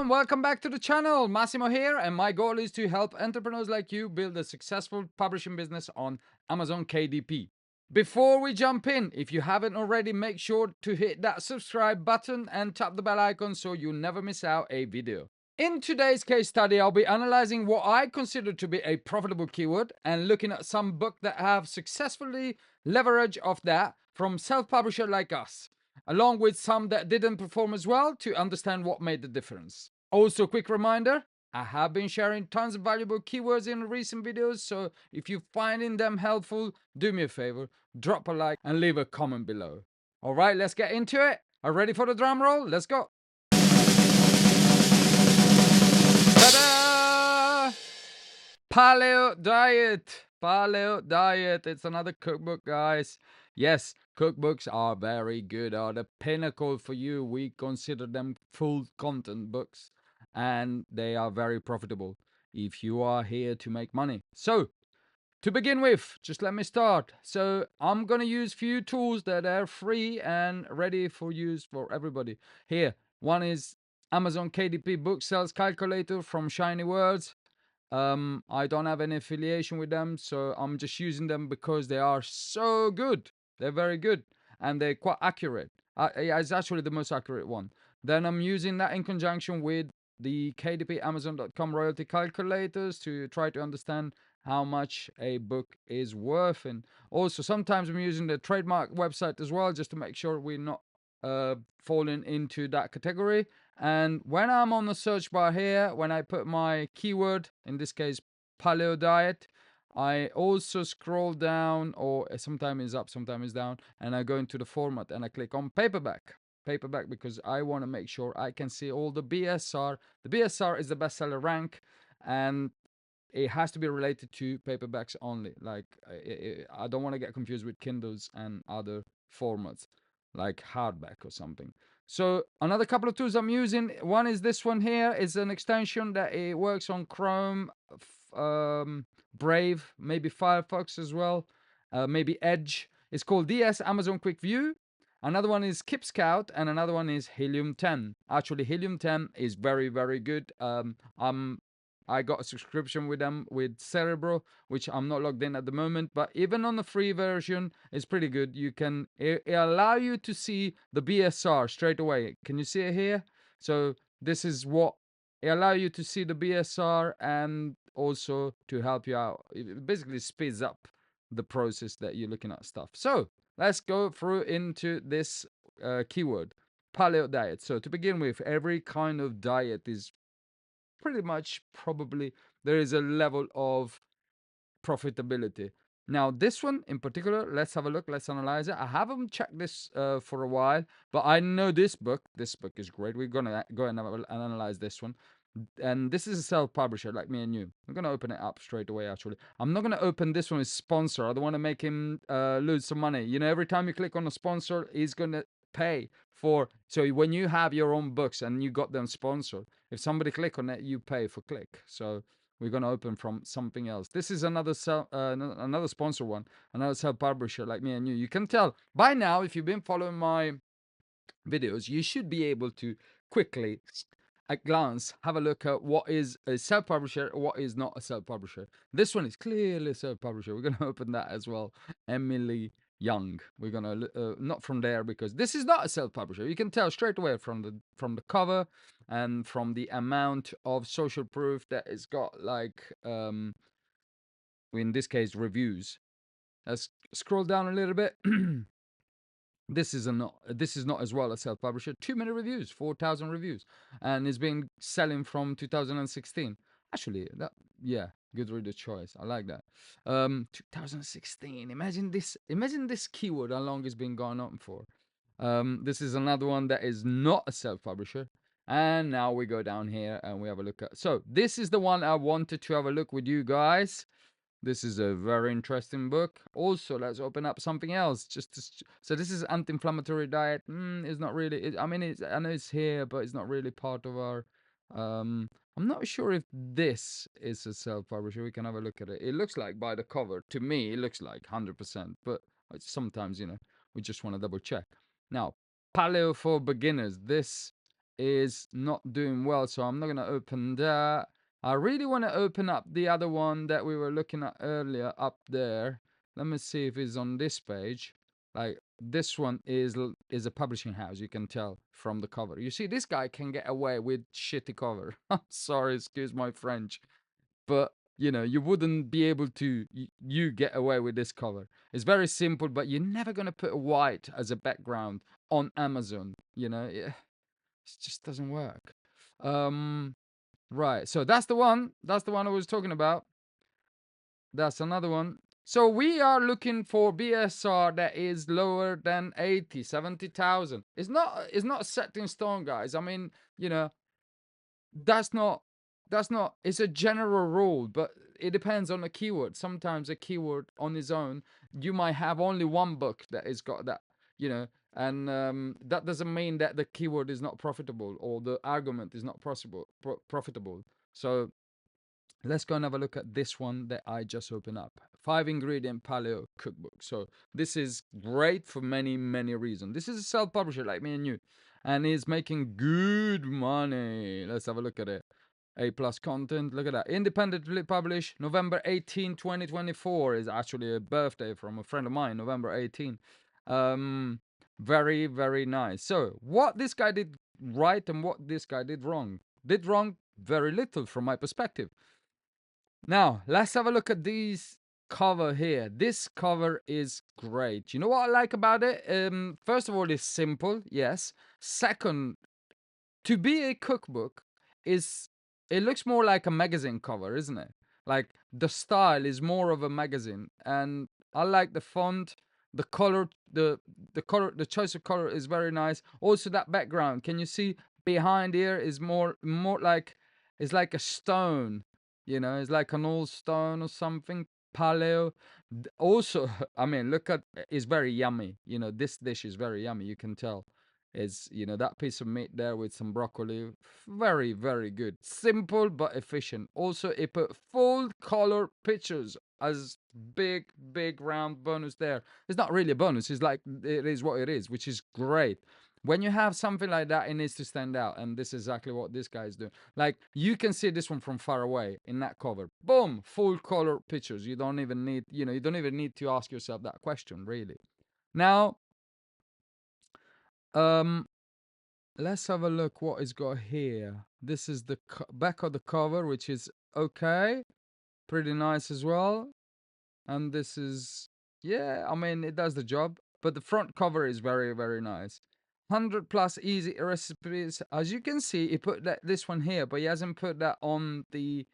everyone, welcome back to the channel. Massimo here, and my goal is to help entrepreneurs like you build a successful publishing business on Amazon KDP. Before we jump in, if you haven't already, make sure to hit that subscribe button and tap the bell icon so you never miss out a video. In today's case study, I'll be analyzing what I consider to be a profitable keyword and looking at some books that have successfully leveraged off that from self-publisher like us, along with some that didn't perform as well to understand what made the difference. Also, quick reminder, I have been sharing tons of valuable keywords in recent videos, so if you're finding them helpful, do me a favor, drop a like and leave a comment below. All right, let's get into it. Are you ready for the drum roll? Let's go. Ta-da! Paleo Diet. Paleo Diet. It's another cookbook, guys. Yes, cookbooks are very good, are the pinnacle for you. We consider them full content books, and they are very profitable if you are here to make money. So, to begin with, just let me start. So, I'm going to use few tools that are free and ready for use for everybody. Here, one is Amazon KDP Book Sales Calculator from Shiny Words. I don't have any affiliation with them, so I'm just using them because they are so good. They're very good and they're quite accurate. It's actually the most accurate one. Then I'm using that in conjunction with the KDP Amazon.com royalty calculators to try to understand how much a book is worth. And also sometimes I'm using the trademark website as well, just to make sure we're not falling into that category. And when I'm on the search bar here, when I put my keyword, in this case paleo diet, I also scroll down, or sometimes it's up, sometimes it's down, and I go into the format and I click on paperback. Paperback, because I want to make sure I can see all the BSR. The BSR is the bestseller rank, and it has to be related to paperbacks only. Like, I don't want to get confused with Kindles and other formats like hardback or something. So another couple of tools I'm using, one is this one here. It's an extension that it works on Chrome, Brave, maybe Firefox as well, maybe Edge. It's called DS Amazon Quick View. Another one is Keep Scout, and another one is Helium 10. Actually, Helium 10 is very, very good. I got a subscription with them with Cerebro, which I'm not logged in at the moment, but even on the free version, it's pretty good. You can it allow you to see the BSR straight away. Can you see it here? So this is what it allow you to see the BSR, and also to help you out. It basically speeds up the process that you're looking at stuff. So let's go through into this keyword, paleo diet. So to begin with, every kind of diet is pretty much, probably there is a level of profitability. Now, this one in particular, let's have a look, let's analyze it. I haven't checked this for a while, but I know this book. This book is great. We're gonna go and analyze this one. And this is a self-publisher like me and you. I'm gonna open it up straight away. Actually, I'm not gonna open this one as sponsor. I don't want to make him lose some money. You know, every time you click on a sponsor, he's gonna pay for. So when you have your own books and you got them sponsored, if somebody click on it, you pay for click. So we're gonna open from something else. This is another another sponsor one, another self-publisher like me and you. You can tell by now, if you've been following my videos, you should be able to quickly at glance have a look at what is a self-publisher, what is not a self-publisher. This one is clearly a self-publisher. We're going to open that as well. Emily Young. We're going to not from there, because this is not a self-publisher. You can tell straight away from the cover and from the amount of social proof that it's got, like in this case reviews. Let's scroll down a little bit. This is not as well a self-publisher. Too many reviews, 4,000 reviews, and it's been selling from 2016. Actually, that, yeah, good reader choice. I like that. 2016. Imagine this. Imagine this keyword. How long it's been going on for? This is another one that is not a self-publisher. And now we go down here and we have a look at. So this is the one I wanted to have a look with you guys. This is a very interesting book. Also, let's open up something else. So this is anti-inflammatory diet. It's not really. I mean, I know it's here, but it's not really part of our. I'm not sure if this is a self-publisher. We can have a look at it. It looks like by the cover, to me, it looks like 100%. But sometimes, we just want to double check. Now, paleo for beginners. This is not doing well, so I'm not going to open that. I really want to open up the other one that we were looking at earlier up there. Let me see if it's on this page. Like this one is a publishing house, you can tell from the cover. You see, this guy can get away with shitty cover. I'm sorry, excuse my French, but you wouldn't be able to you get away with this cover. It's very simple, but you're never going to put a white as a background on Amazon. It just doesn't work. Right, so that's the one I was talking about. That's another one. So we are looking for BSR that is lower than 80, 70,000. It's not set in stone, guys. I mean, you know that's not it's a general rule, but it depends on the keyword. Sometimes a keyword on its own, you might have only one book that has got that, and that doesn't mean that the keyword is not profitable or the argument is not profitable. So let's go and have a look at this one that I just opened up. 5 ingredient paleo cookbook. So this is great for many, many reasons. This is a self-publisher like me and you, and he's making good money. Let's have a look at it. A plus content. Look at that. Independently published November 18, 2024 is actually a birthday from a friend of mine, November 18. Very, very nice. So what this guy did right and what this guy did wrong. Did wrong very little from my perspective. Now, let's have a look at these cover here. This cover is great. You know what I like about it? First of all, it's simple, yes. Second, to be a cookbook is it looks more like a magazine cover, isn't it? Like the style is more of a magazine, and I like the font, the color, the choice of color is very nice. Also, that background, can you see behind here is more like it's like a stone, it's like an old stone or something. Paleo. Also, I mean, look at it's very yummy. This dish is very yummy. You can tell is that piece of meat there with some broccoli, very, very good. Simple but efficient. Also, it put full color pictures as big round bonus there. It's not really a bonus, it's like it is what it is, which is great. When you have something like that, it needs to stand out, and this is exactly what this guy is doing. Like, you can see this one from far away in that cover. Boom, full color pictures. You don't even need to ask yourself that question, really. Now, um let's have a look what it's got here. This is the back of the cover, which is okay, pretty nice as well. And this is, yeah, I mean, it does the job. But the front cover is very, very nice. 100 plus easy recipes. As you can see, he put this one here, but he hasn't put that on the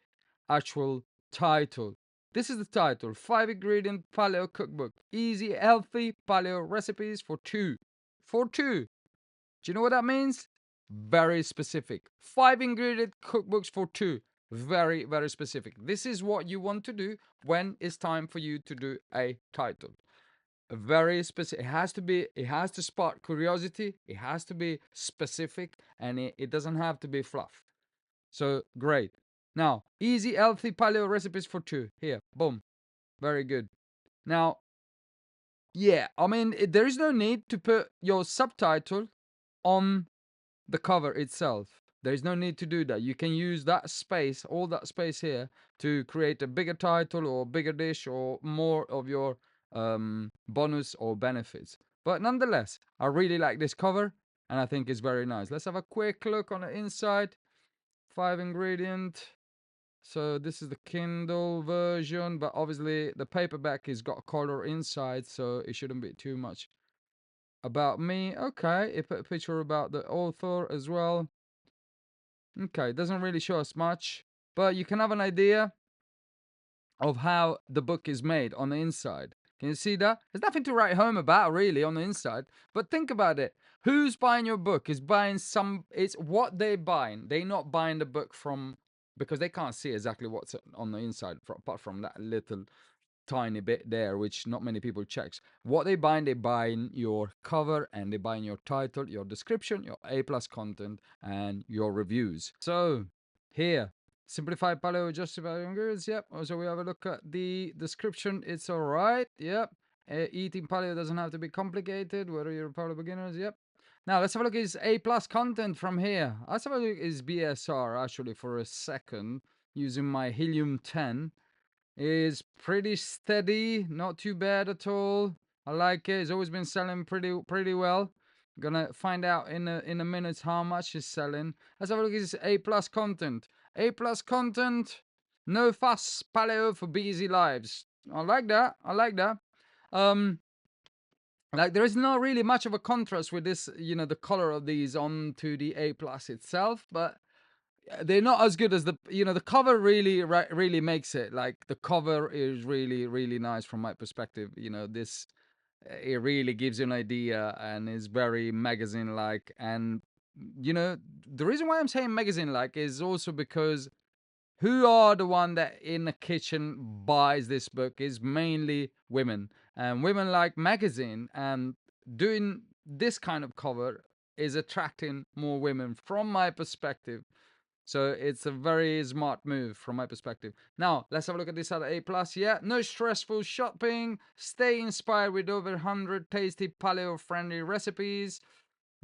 actual title. This is the title: 5 ingredient paleo cookbook. Easy, healthy paleo recipes for two. For two. Do you know what that means? Very specific. 5 ingredient cookbooks for two. Very, very specific. This is what you want to do when it's time for you to do a title. Very specific. It has to spark curiosity. It has to be specific, and it doesn't have to be fluff. So great. Now, easy, healthy paleo recipes for two. Here, boom. Very good. Now, yeah, I mean, there is no need to put your subtitle on the cover itself. There is no need to do that. You can use that space, all that space here, to create a bigger title or bigger dish or more of your bonus or benefits. But nonetheless, I really like this cover, and I think it's very nice. Let's have a quick look on the inside. 5 ingredient. So this is the Kindle version, but obviously the paperback has got color inside, so it shouldn't be too much about me. Okay, it put a picture about the author as well. Okay, it doesn't really show us much, but you can have an idea of how the book is made on the inside. Can you see that? There's nothing to write home about really on the inside, but think about it. Who's buying your book is buying it's what they're buying. They're not buying the book from, because they can't see exactly what's on the inside apart from that little tiny bit there, which not many people checks. What they buying your cover, and they buying your title, your description, your A plus content, and your reviews. So here, simplified paleo justified ingredients. Yep. So we have a look at the description. It's all right. Yep. Eating paleo doesn't have to be complicated. Whether you're a paleo beginners. Yep. Now let's have a look at his A plus content from here. Let's have a look at his BSR actually for a second using my Helium 10. Is pretty steady, not too bad at all. I like it. It's always been selling pretty well. Gonna find out in a minute how much it's selling. Let's have a look at his A plus content. A plus content. No fuss paleo for busy lives. I like that. I like that. Um, like there is not really much of a contrast with this, the color of these onto the A plus itself, but they're not as good as the cover really makes it. Like the cover is really nice from my perspective. This it really gives you an idea and is very magazine like. And the reason why I'm saying magazine like is also because who are the one that in the kitchen buys this book is mainly women, and women like magazine, and doing this kind of cover is attracting more women from my perspective. So it's a very smart move from my perspective. Now let's have a look at this other A plus. Yeah, no stressful shopping. Stay inspired with over 100 tasty paleo friendly recipes.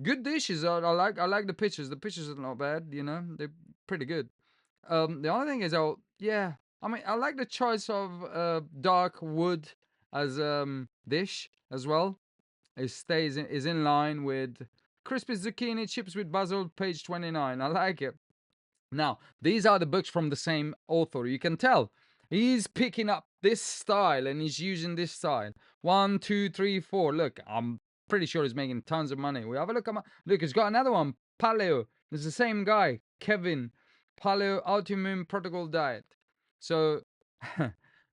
Good dishes. I like the pictures. The pictures are not bad. They're pretty good. The only thing is, yeah, I mean, I like the choice of dark wood as dish as well. It is in line with crispy zucchini chips with basil, page 29. I like it. Now, these are the books from the same author. You can tell he's picking up this style and he's using this style. One, two, three, four. Look, I'm pretty sure he's making tons of money. We have a look at look. He's got another one. Paleo. It's the same guy, Kevin. Paleo Autoimmune Protocol Diet. So,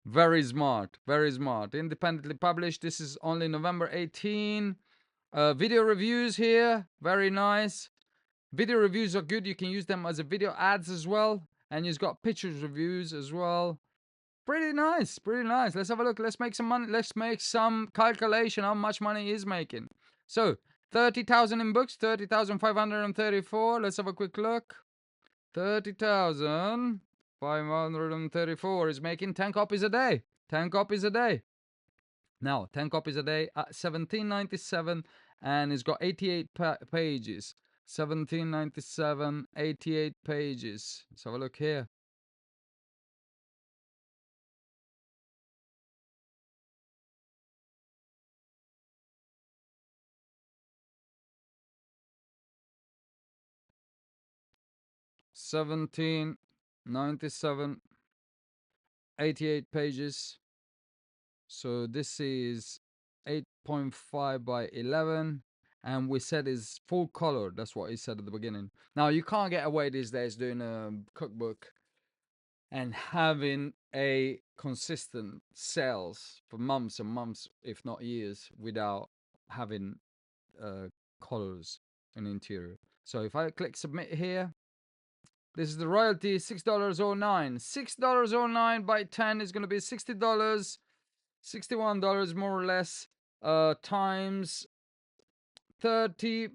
very smart, very smart. Independently published. This is only November 18. Video reviews here. Very nice. Video reviews are good. You can use them as a video ads as well. And he's got pictures reviews as well. Pretty nice, pretty nice. Let's have a look. Let's make some money. Let's make some calculation how much money he's making. So 30,000 in books, 30,534. Let's have a quick look. 30,534 is making 10 copies a day. 10 copies a day. Now 10 copies a day at 17.97, and it's got 88 pages. 17.97, 88 pages. Let's have a look here. Seventeen 97, 88 pages. So this is 8.5 by 11, and we said is full color. That's what he said at the beginning. Now you can't get away these days doing a cookbook and having a consistent sales for months and months, if not years, without having colors in the interior. So if I click submit here, this is the royalty, $6.09. $6.09 by 10 is going to be $60, $61 more or less, times 30.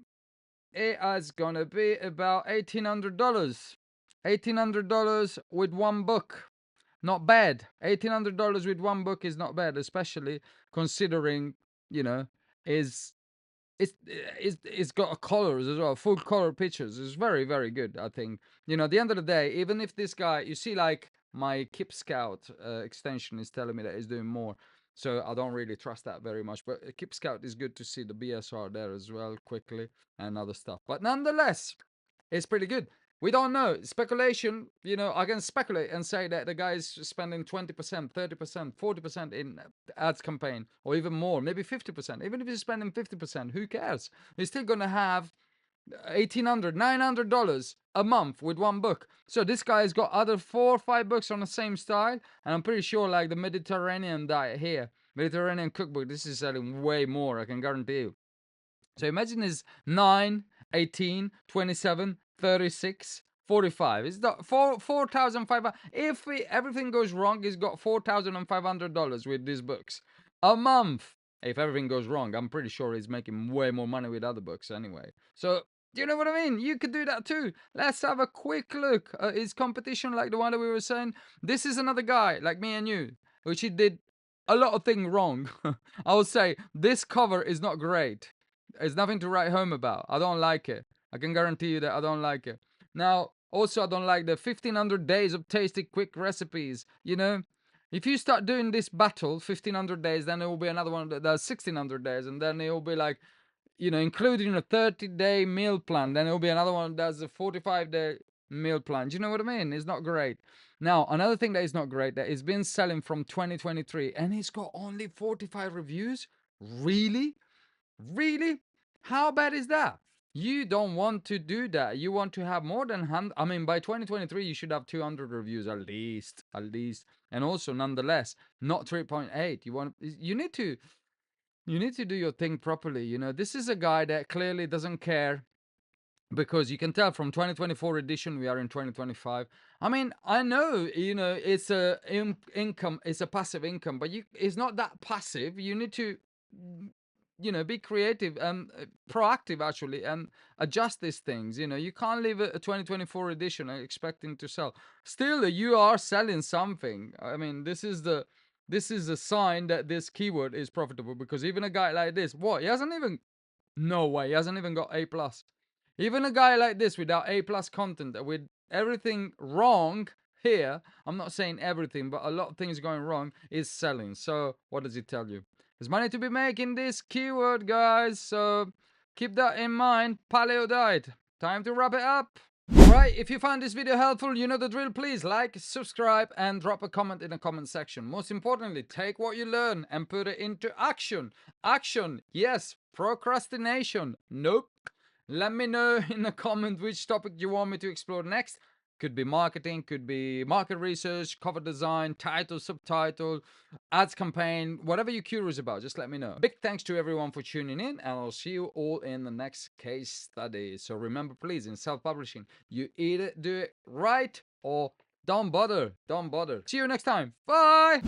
It is going to be about $1,800. $1,800 with one book. Not bad. $1,800 with one book is not bad, especially considering, is it's got a colors as well, full color pictures. It's very good, I think. At the end of the day, even if this guy, you see, like my Keep Scout extension is telling me that he's doing more, so I don't really trust that very much. But Keep Scout is good to see the BSR there as well quickly and other stuff. But nonetheless, it's pretty good. We don't know. Speculation, I can speculate and say that the guy is spending 20%, 30%, 40% in ads campaign, or even more, maybe 50%. Even if he's spending 50%, who cares? He's still going to have $1,800, $900 a month with one book. So this guy's got other 4 or 5 books on the same style, and I'm pretty sure like the Mediterranean diet here, Mediterranean cookbook, this is selling way more, I can guarantee you. So imagine is 9, 18, 27, 36, 45. It's got 4,500. If everything goes wrong, he's got $4,500 with these books a month. If everything goes wrong, I'm pretty sure he's making way more money with other books anyway. So, do you know what I mean? You could do that too. Let's have a quick look at his competition, like the one that we were saying. This is another guy, like me and you, which he did a lot of things wrong. I would say this cover is not great. It's nothing to write home about. I don't like it. I can guarantee you that I don't like it. Now, also, I don't like the 1500 days of tasty quick recipes. You know, if you start doing this battle, 1500 days, then it will be another one that does 1600 days, and then it will be like, including a 30-day meal plan. Then it will be another one that does a 45-day meal plan. Do you know what I mean? It's not great. Now, another thing that is not great, that it's been selling from 2023, and it's got only 45 reviews. Really? Really? How bad is that? You don't want to do that. You want to have more than 100. I mean, by 2023, you should have 200 reviews at least. At least. And also, nonetheless, not 3.8. You need to do your thing properly. This is a guy that clearly doesn't care, because you can tell from 2024 edition we are in 2025. I mean, I know, it's a income, it's a passive income, but it's not that passive. You need to, be creative and proactive, actually, and adjust these things. You can't leave a 2024 edition expecting to sell. Still, you are selling something. I mean, this is a sign that this keyword is profitable, because even a guy like this, he hasn't even, no way, he hasn't even got A+. Even a guy like this without A+ content, with everything wrong here, I'm not saying everything, but a lot of things going wrong, is selling. So what does it tell you? There's money to be made in this keyword, guys. So keep that in mind. Paleo diet. Time to wrap it up. Alright, if you found this video helpful, you know the drill. Please like, subscribe, and drop a comment in the comment section. Most importantly, take what you learn and put it into action. Action, yes. Procrastination, nope. Let me know in the comment which topic you want me to explore next. Could be marketing, could be market research, cover design, title, subtitle, ads campaign, whatever you're curious about, just let me know. Big thanks to everyone for tuning in, and I'll see you all in the next case study. So remember, please, in self-publishing, you either do it right or don't bother. Don't bother. See you next time. Bye.